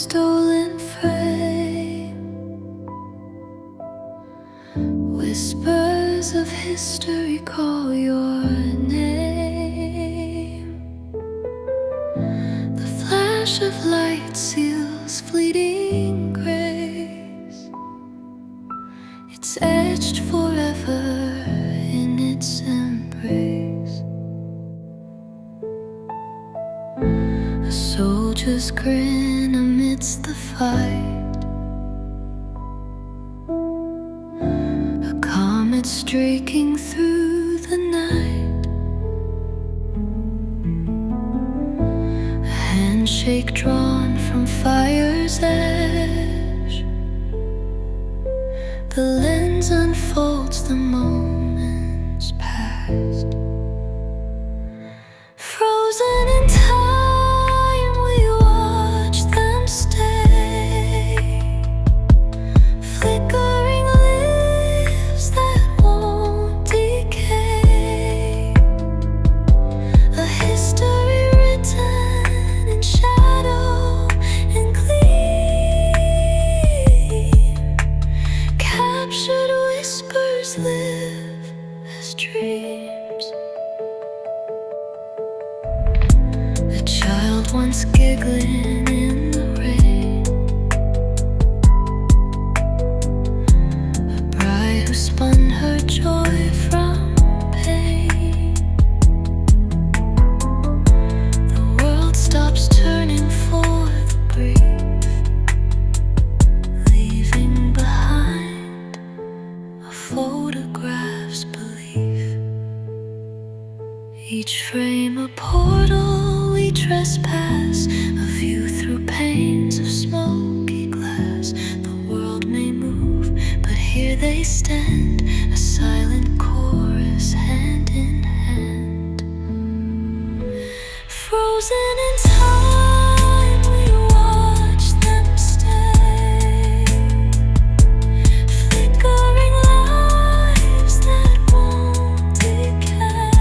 stolen frame. Whispers of history call your name. The flash of light seals fleeting grace. It's etched forever in its embrace. A soldier's grin amidst the fight. A comet streaking through the night. A handshake drawn from fire's edge. The lens unfolds the moments past. Frozen in time, we watch them stay. Flickering lives that won't decay. A history written in shadow and gleam. Captured whispers live as dreams. A child once giggling in the rain. A bride who spun her joy from pain. The world stops turning for the brief, leaving behind a photograph's belief. Each frame a portal we trespass, a view through panes of smoky glass. The world may move, but here they stand, a silent chorus, hand in hand. Frozen in time, we watch them stay. Flickering lives that won't decay.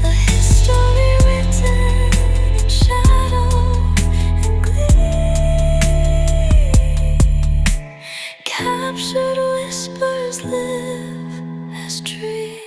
A history written in shadow and gleam. Captured whispers live as dreams.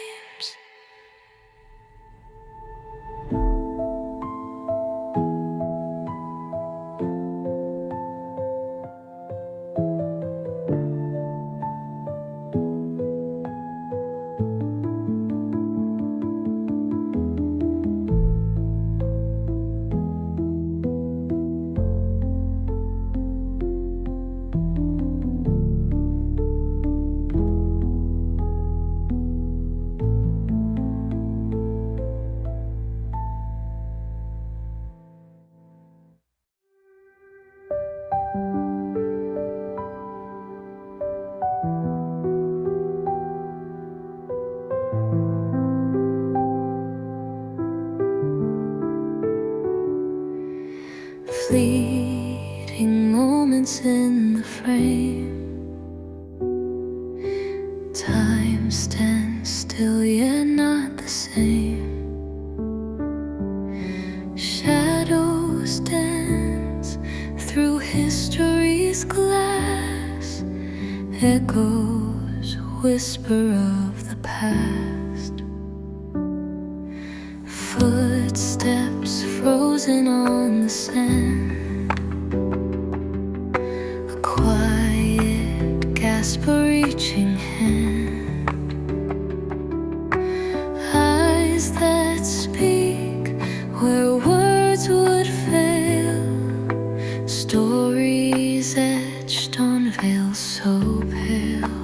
Fleeting moments in the frame. Time stands still, yet not the same. Shadows dance through history's glass. Echoes whisper of the past. Footsteps frozen on the sand. A quiet gasp, a reaching hand. Eyes that speak where words would fail. Stories etched on veils so pale.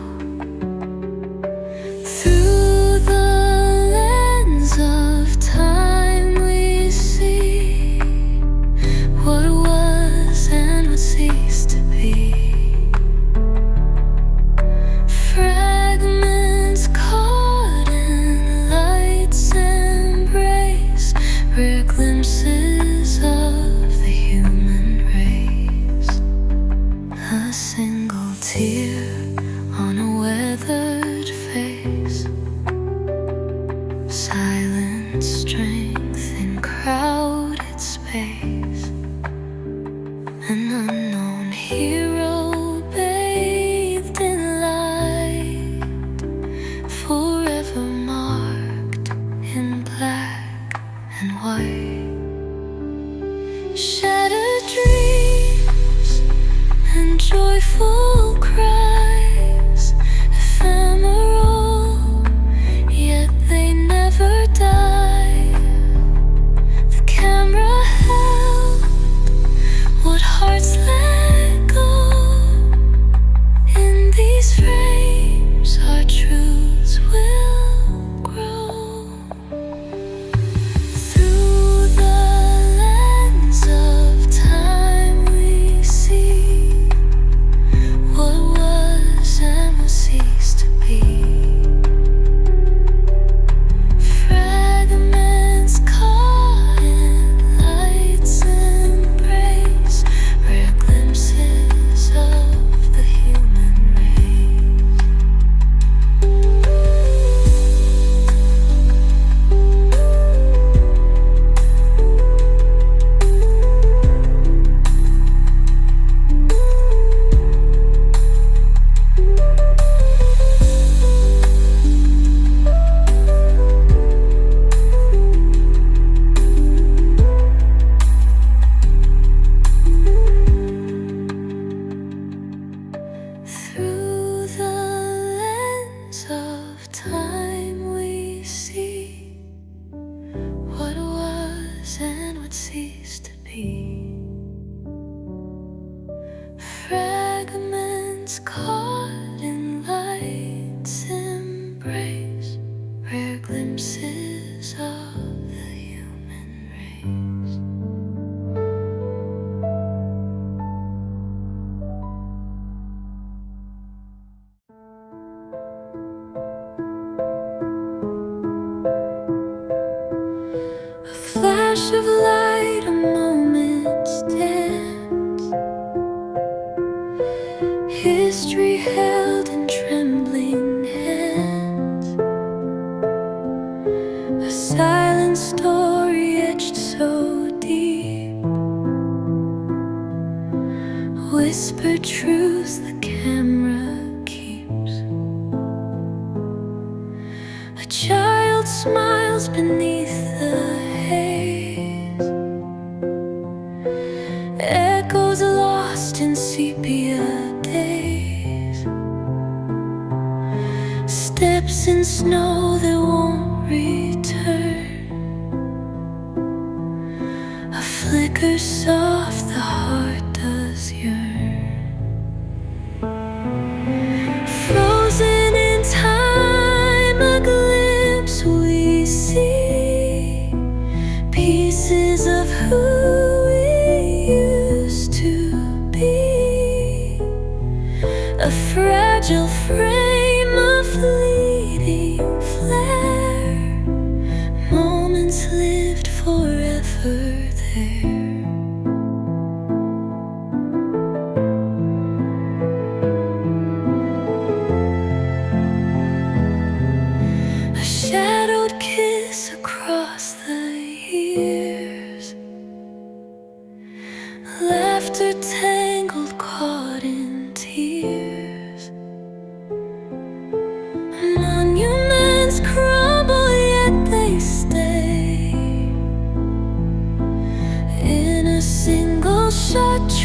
Through the lens of time we see what was and what ceased to be. Fragments caught in light's embrace. Rare glimpses of the human race. A single tear on a weathered face. Silent strength in crowded space. white. Shattered dreams and joyful cries, ephemeral, yet they never die. The camera held what hearts let go. In these frames our truths will grow. Through the lens of time we see what was and will cease to be. Fragments caught in light's embrace, rare glimpses of the human race. Through the lens of time we see what was and would cease to be. Fragments caught in light's embrace, rare glimpses of the human race. A flash of light, a moment's dance, history held in trembling hands, a silent story etched so deep, whispered truths the camera keeps. A child smiles beneath the haze, echoes lost in sepia days, steps in snow that won't return, a flicker soft the heart does yearn. Frozen in time, a glimpse we see, pieces of who we used to be. A fragile frame, a fleeting flare, moments lived forever there. A shadowed kiss across the years, laughter tangled, caught in tears. Monuments crumble, yet they stay in a single shot.